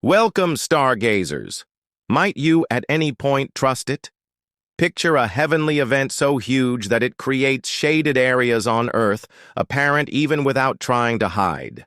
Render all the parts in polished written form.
Welcome, stargazers. Might you at any point trust it? Picture a heavenly event so huge that it creates shaded areas on Earth, apparent even without trying to hide.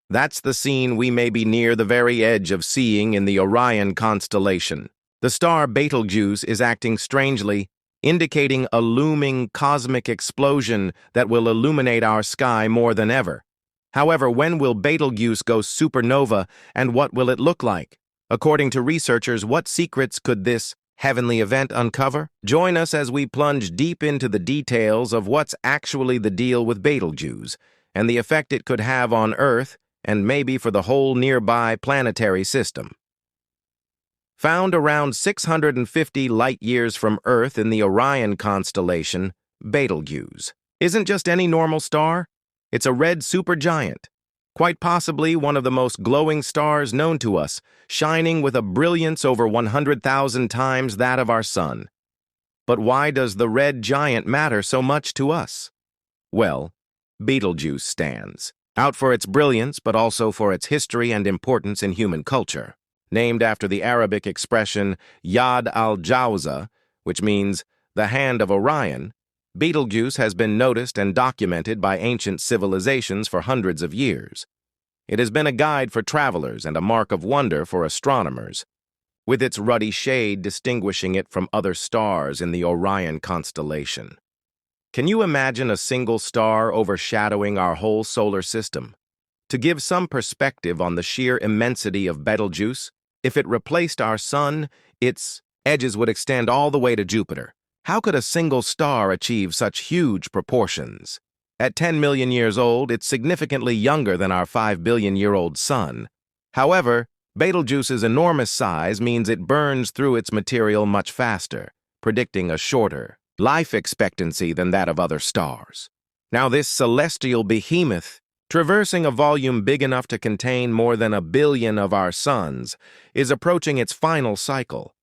That's the scene we may be near the very edge of seeing in the Orion constellation. The star Betelgeuse is acting strangely, indicating a looming cosmic explosion that will illuminate our sky more than ever. However, when will Betelgeuse go supernova, and what will it look like? According to researchers, what secrets could this heavenly event uncover? Join us as we plunge deep into the details of what's actually the deal with Betelgeuse, and the effect it could have on Earth, and maybe for the whole nearby planetary system. Found around 650 light-years from Earth in the Orion constellation, Betelgeuse isn't just any normal star. It's a red supergiant, quite possibly one of the most glowing stars known to us, shining with a brilliance over 100,000 times that of our Sun. But why does the red giant matter so much to us? Well, Betelgeuse stands out for its brilliance, but also for its history and importance in human culture. Named after the Arabic expression Yad al-Jawza, which means the hand of Orion, Betelgeuse has been noticed and documented by ancient civilizations for hundreds of years. It has been a guide for travelers and a mark of wonder for astronomers, with its ruddy shade distinguishing it from other stars in the Orion constellation. Can you imagine a single star overshadowing our whole solar system? To give some perspective on the sheer immensity of Betelgeuse, if it replaced our Sun, its edges would extend all the way to Jupiter. How could a single star achieve such huge proportions? At 10 million years old, it's significantly younger than our 5 billion-year-old Sun. However, Betelgeuse's enormous size means it burns through its material much faster, predicting a shorter life expectancy than that of other stars. Now, this celestial behemoth, traversing a volume big enough to contain more than 1 billion of our suns, is approaching its final cycle.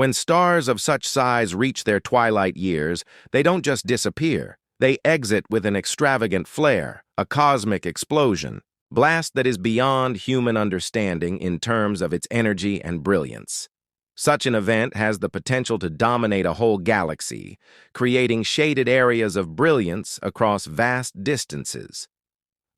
When stars of such size reach their twilight years, they don't just disappear. They exit with an extravagant flare, a cosmic explosion, blast that is beyond human understanding in terms of its energy and brilliance. Such an event has the potential to dominate a whole galaxy, creating shaded areas of brilliance across vast distances.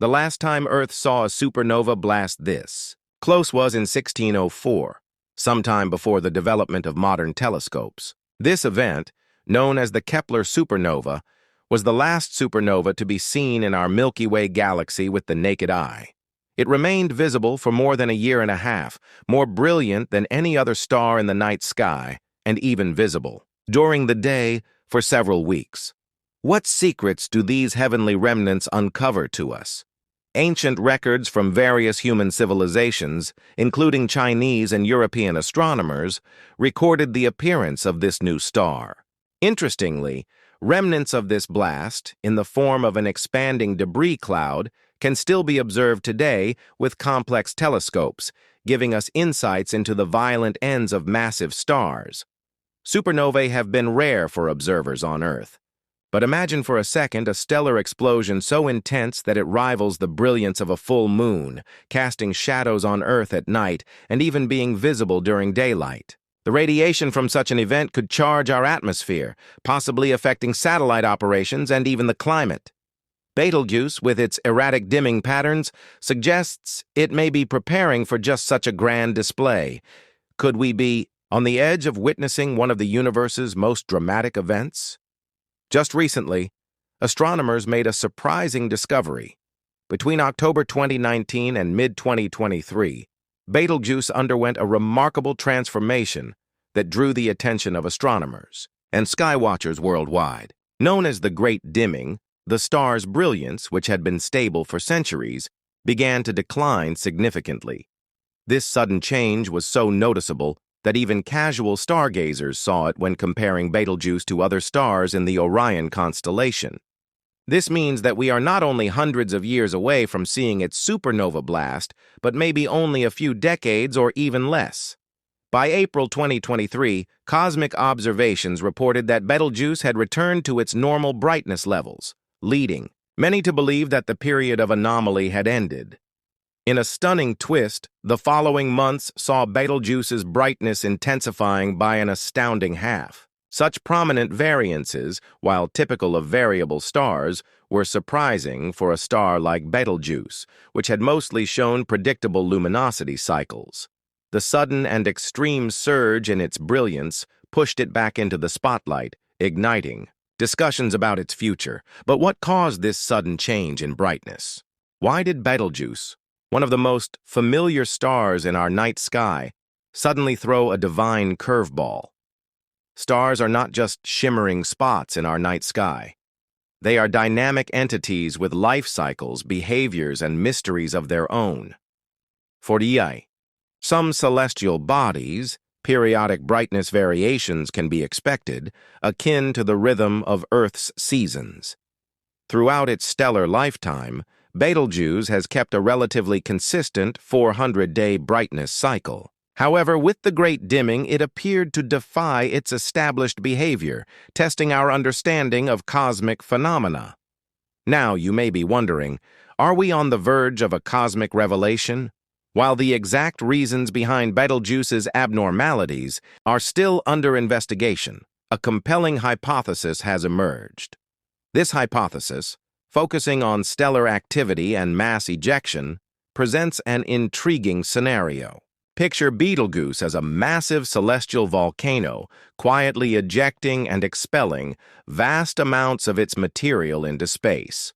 The last time Earth saw a supernova blast this close was in 1604. Sometime before the development of modern telescopes. This event, known as the Kepler supernova, was the last supernova to be seen in our Milky Way galaxy with the naked eye. It remained visible for more than a year and a half, more brilliant than any other star in the night sky, and even visible during the day for several weeks. What secrets do these heavenly remnants uncover to us? Ancient records from various human civilizations, including Chinese and European astronomers, recorded the appearance of this new star. Interestingly, remnants of this blast, in the form of an expanding debris cloud, can still be observed today with complex telescopes, giving us insights into the violent ends of massive stars. Supernovae have been rare for observers on Earth. But imagine for a second a stellar explosion so intense that it rivals the brilliance of a full moon, casting shadows on Earth at night and even being visible during daylight. The radiation from such an event could charge our atmosphere, possibly affecting satellite operations and even the climate. Betelgeuse, with its erratic dimming patterns, suggests it may be preparing for just such a grand display. Could we be on the edge of witnessing one of the universe's most dramatic events? Just recently, astronomers made a surprising discovery. Between October 2019 and mid-2023, Betelgeuse underwent a remarkable transformation that drew the attention of astronomers and skywatchers worldwide. Known as the Great Dimming, the star's brilliance, which had been stable for centuries, began to decline significantly. This sudden change was so noticeable that even casual stargazers saw it when comparing Betelgeuse to other stars in the Orion constellation. This means that we are not only hundreds of years away from seeing its supernova blast, but maybe only a few decades or even less. By April 2023, cosmic observations reported that Betelgeuse had returned to its normal brightness levels, leading many to believe that the period of anomaly had ended. In a stunning twist, the following months saw Betelgeuse's brightness intensifying by an astounding half. Such prominent variances, while typical of variable stars, were surprising for a star like Betelgeuse, which had mostly shown predictable luminosity cycles. The sudden and extreme surge in its brilliance pushed it back into the spotlight, igniting discussions about its future. But what caused this sudden change in brightness? Why did Betelgeuse, one of the most familiar stars in our night sky, suddenly throw a divine curveball? Stars are not just shimmering spots in our night sky. They are dynamic entities with life cycles, behaviors, and mysteries of their own. For some celestial bodies, periodic brightness variations can be expected, akin to the rhythm of Earth's seasons. Throughout its stellar lifetime, Betelgeuse has kept a relatively consistent 400-day brightness cycle. However, with the great dimming, it appeared to defy its established behavior, testing our understanding of cosmic phenomena. Now, you may be wondering, are we on the verge of a cosmic revelation? While the exact reasons behind Betelgeuse's abnormalities are still under investigation, a compelling hypothesis has emerged. This hypothesis, focusing on stellar activity and mass ejection, presents an intriguing scenario. Picture Betelgeuse as a massive celestial volcano, quietly ejecting and expelling vast amounts of its material into space.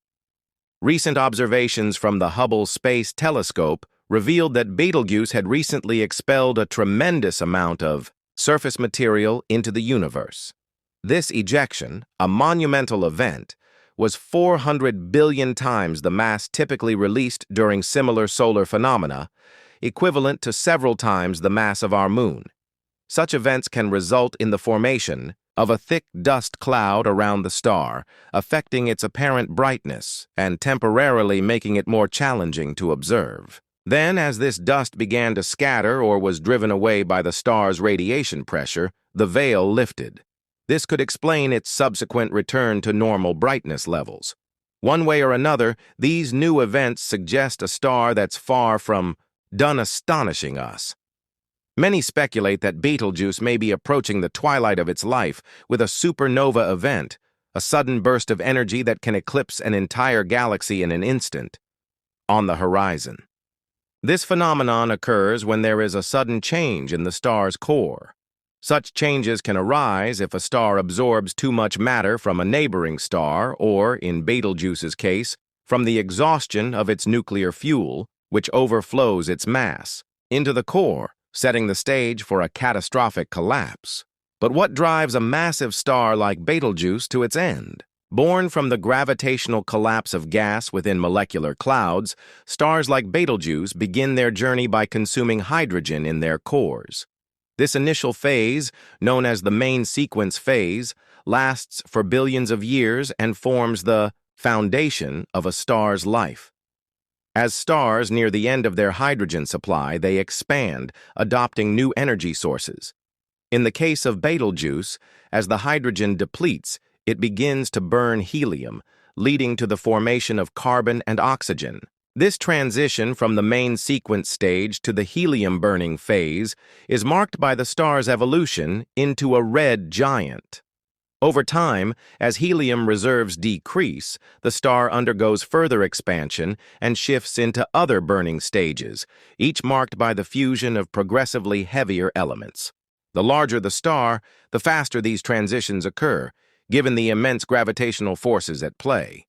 Recent observations from the Hubble Space Telescope revealed that Betelgeuse had recently expelled a tremendous amount of surface material into the universe. This ejection, a monumental event, was 400 billion times the mass typically released during similar solar phenomena, equivalent to several times the mass of our moon. Such events can result in the formation of a thick dust cloud around the star, affecting its apparent brightness and temporarily making it more challenging to observe. Then, as this dust began to scatter or was driven away by the star's radiation pressure, the veil lifted. This could explain its subsequent return to normal brightness levels. One way or another, these new events suggest a star that's far from done astonishing us. Many speculate that Betelgeuse may be approaching the twilight of its life with a supernova event, a sudden burst of energy that can eclipse an entire galaxy in an instant, on the horizon. This phenomenon occurs when there is a sudden change in the star's core. Such changes can arise if a star absorbs too much matter from a neighboring star or, in Betelgeuse's case, from the exhaustion of its nuclear fuel, which overflows its mass into the core, setting the stage for a catastrophic collapse. But what drives a massive star like Betelgeuse to its end? Born from the gravitational collapse of gas within molecular clouds, stars like Betelgeuse begin their journey by consuming hydrogen in their cores. This initial phase, known as the main sequence phase, lasts for billions of years and forms the foundation of a star's life. As stars near the end of their hydrogen supply, they expand, adopting new energy sources. In the case of Betelgeuse, as the hydrogen depletes, it begins to burn helium, leading to the formation of carbon and oxygen. This transition from the main sequence stage to the helium-burning phase is marked by the star's evolution into a red giant. Over time, as helium reserves decrease, the star undergoes further expansion and shifts into other burning stages, each marked by the fusion of progressively heavier elements. The larger the star, the faster these transitions occur, given the immense gravitational forces at play.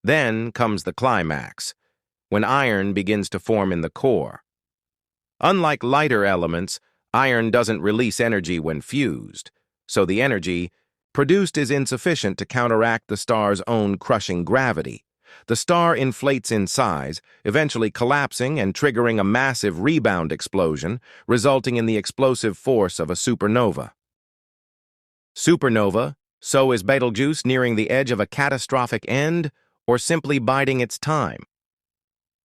Then comes the climax, when iron begins to form in the core. Unlike lighter elements, iron doesn't release energy when fused, so the energy produced is insufficient to counteract the star's own crushing gravity. The star inflates in size, eventually collapsing and triggering a massive rebound explosion, resulting in the explosive force of a supernova. Supernova, so is Betelgeuse nearing the edge of a catastrophic end, or simply biding its time?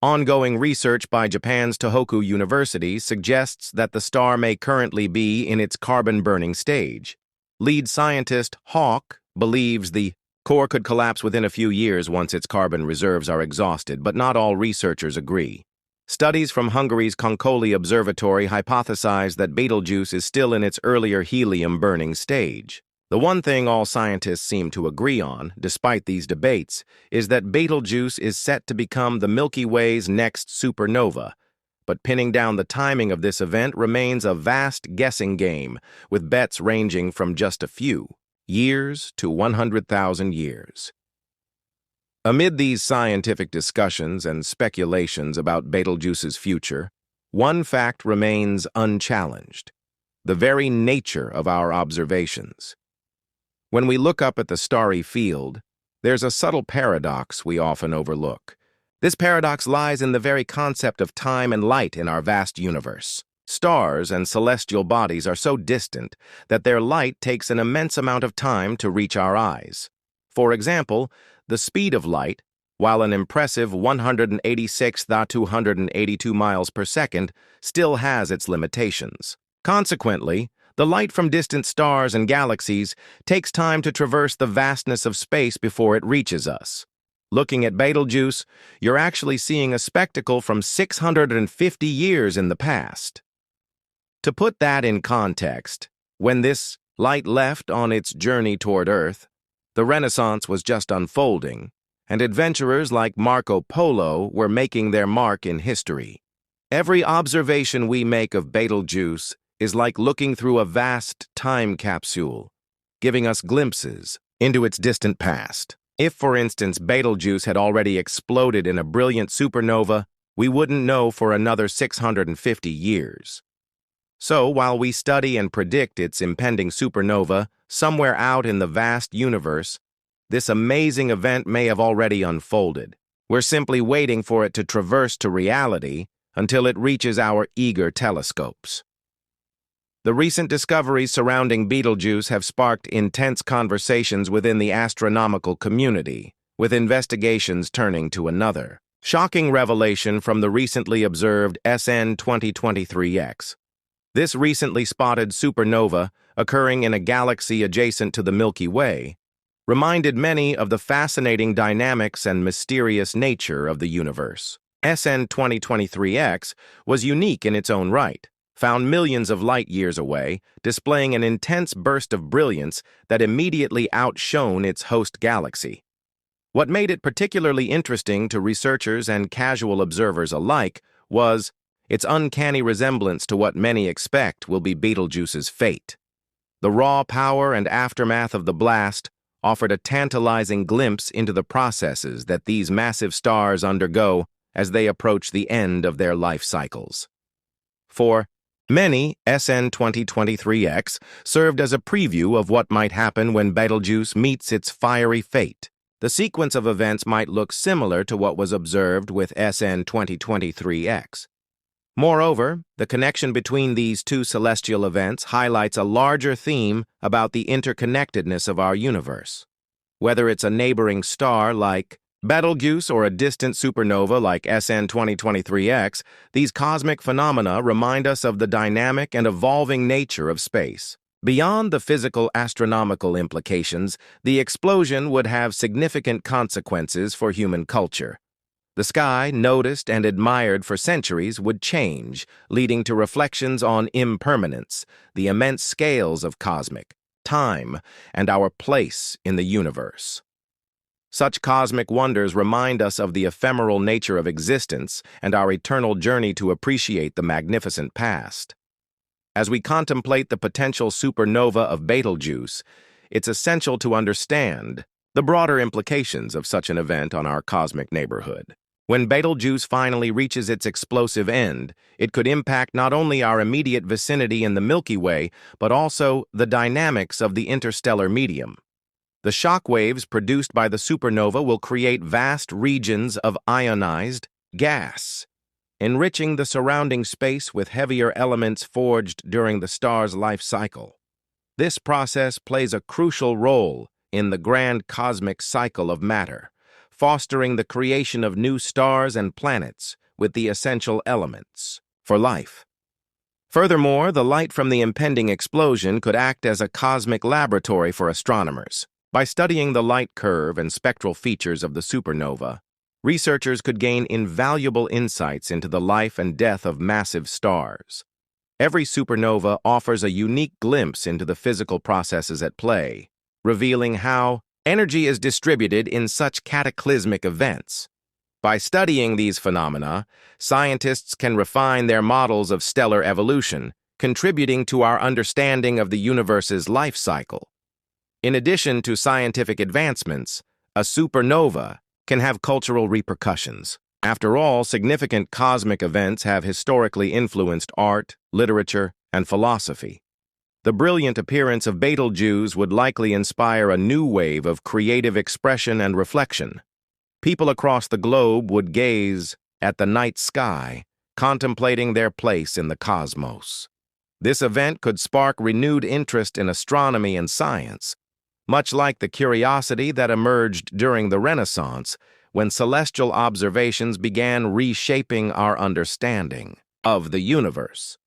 Ongoing research by Japan's Tohoku University suggests that the star may currently be in its carbon-burning stage. Lead scientist Hawk believes the core could collapse within a few years once its carbon reserves are exhausted, but not all researchers agree. Studies from Hungary's Konkoly Observatory hypothesize that Betelgeuse is still in its earlier helium-burning stage. The one thing all scientists seem to agree on, despite these debates, is that Betelgeuse is set to become the Milky Way's next supernova. But pinning down the timing of this event remains a vast guessing game, with bets ranging from just a few years to 100,000 years. Amid these scientific discussions and speculations about Betelgeuse's future, one fact remains unchallenged: the very nature of our observations. When we look up at the starry field, there's a subtle paradox we often overlook. This paradox lies in the very concept of time and light in our vast universe. Stars and celestial bodies are so distant that their light takes an immense amount of time to reach our eyes. For example, the speed of light, while an impressive 186,282 miles per second, still has its limitations. Consequently, the light from distant stars and galaxies takes time to traverse the vastness of space before it reaches us. Looking at Betelgeuse, you're actually seeing a spectacle from 650 years in the past. To put that in context, when this light left on its journey toward Earth, the Renaissance was just unfolding, and adventurers like Marco Polo were making their mark in history. Every observation we make of Betelgeuse is like looking through a vast time capsule, giving us glimpses into its distant past. If, for instance, Betelgeuse had already exploded in a brilliant supernova, we wouldn't know for another 650 years. So, while we study and predict its impending supernova somewhere out in the vast universe, this amazing event may have already unfolded. We're simply waiting for it to traverse to reality until it reaches our eager telescopes. The recent discoveries surrounding Betelgeuse have sparked intense conversations within the astronomical community, with investigations turning to another shocking revelation from the recently observed SN 2023X. This recently spotted supernova, occurring in a galaxy adjacent to the Milky Way, reminded many of the fascinating dynamics and mysterious nature of the universe. SN 2023X was unique in its own right, found millions of light years away, displaying an intense burst of brilliance that immediately outshone its host galaxy. What made it particularly interesting to researchers and casual observers alike was its uncanny resemblance to what many expect will be Betelgeuse's fate. The raw power and aftermath of the blast offered a tantalizing glimpse into the processes that these massive stars undergo as they approach the end of their life cycles. For many, SN 2023X served as a preview of what might happen when Betelgeuse meets its fiery fate. The sequence of events might look similar to what was observed with SN 2023X. Moreover, the connection between these two celestial events highlights a larger theme about the interconnectedness of our universe. Whether it's a neighboring star like Betelgeuse or a distant supernova like SN 2023X, these cosmic phenomena remind us of the dynamic and evolving nature of space. Beyond the physical astronomical implications, the explosion would have significant consequences for human culture. The sky, noticed and admired for centuries, would change, leading to reflections on impermanence, the immense scales of cosmic time, and our place in the universe. Such cosmic wonders remind us of the ephemeral nature of existence and our eternal journey to appreciate the magnificent past. As we contemplate the potential supernova of Betelgeuse, it's essential to understand the broader implications of such an event on our cosmic neighborhood. When Betelgeuse finally reaches its explosive end, it could impact not only our immediate vicinity in the Milky Way, but also the dynamics of the interstellar medium. The shock waves produced by the supernova will create vast regions of ionized gas, enriching the surrounding space with heavier elements forged during the star's life cycle. This process plays a crucial role in the grand cosmic cycle of matter, fostering the creation of new stars and planets with the essential elements for life. Furthermore, the light from the impending explosion could act as a cosmic laboratory for astronomers. By studying the light curve and spectral features of the supernova, researchers could gain invaluable insights into the life and death of massive stars. Every supernova offers a unique glimpse into the physical processes at play, revealing how energy is distributed in such cataclysmic events. By studying these phenomena, scientists can refine their models of stellar evolution, contributing to our understanding of the universe's life cycle. In addition to scientific advancements, a supernova can have cultural repercussions. After all, significant cosmic events have historically influenced art, literature, and philosophy. The brilliant appearance of Betelgeuse would likely inspire a new wave of creative expression and reflection. People across the globe would gaze at the night sky, contemplating their place in the cosmos. This event could spark renewed interest in astronomy and science, much like the curiosity that emerged during the Renaissance when celestial observations began reshaping our understanding of the universe.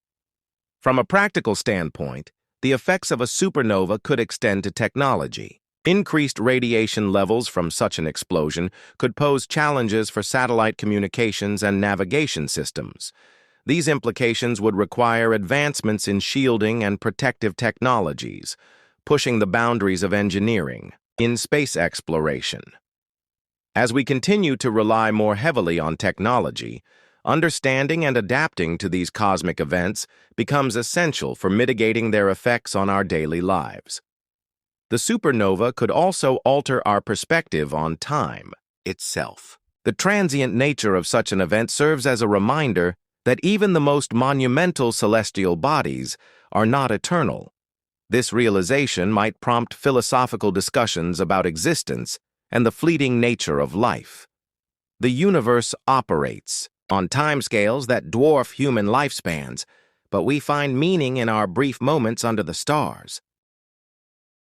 From a practical standpoint, the effects of a supernova could extend to technology. Increased radiation levels from such an explosion could pose challenges for satellite communications and navigation systems. These implications would require advancements in shielding and protective technologies, pushing the boundaries of engineering in space exploration. As we continue to rely more heavily on technology, understanding and adapting to these cosmic events becomes essential for mitigating their effects on our daily lives. The supernova could also alter our perspective on time itself. The transient nature of such an event serves as a reminder that even the most monumental celestial bodies are not eternal. This realization might prompt philosophical discussions about existence and the fleeting nature of life. The universe operates on timescales that dwarf human lifespans, but we find meaning in our brief moments under the stars.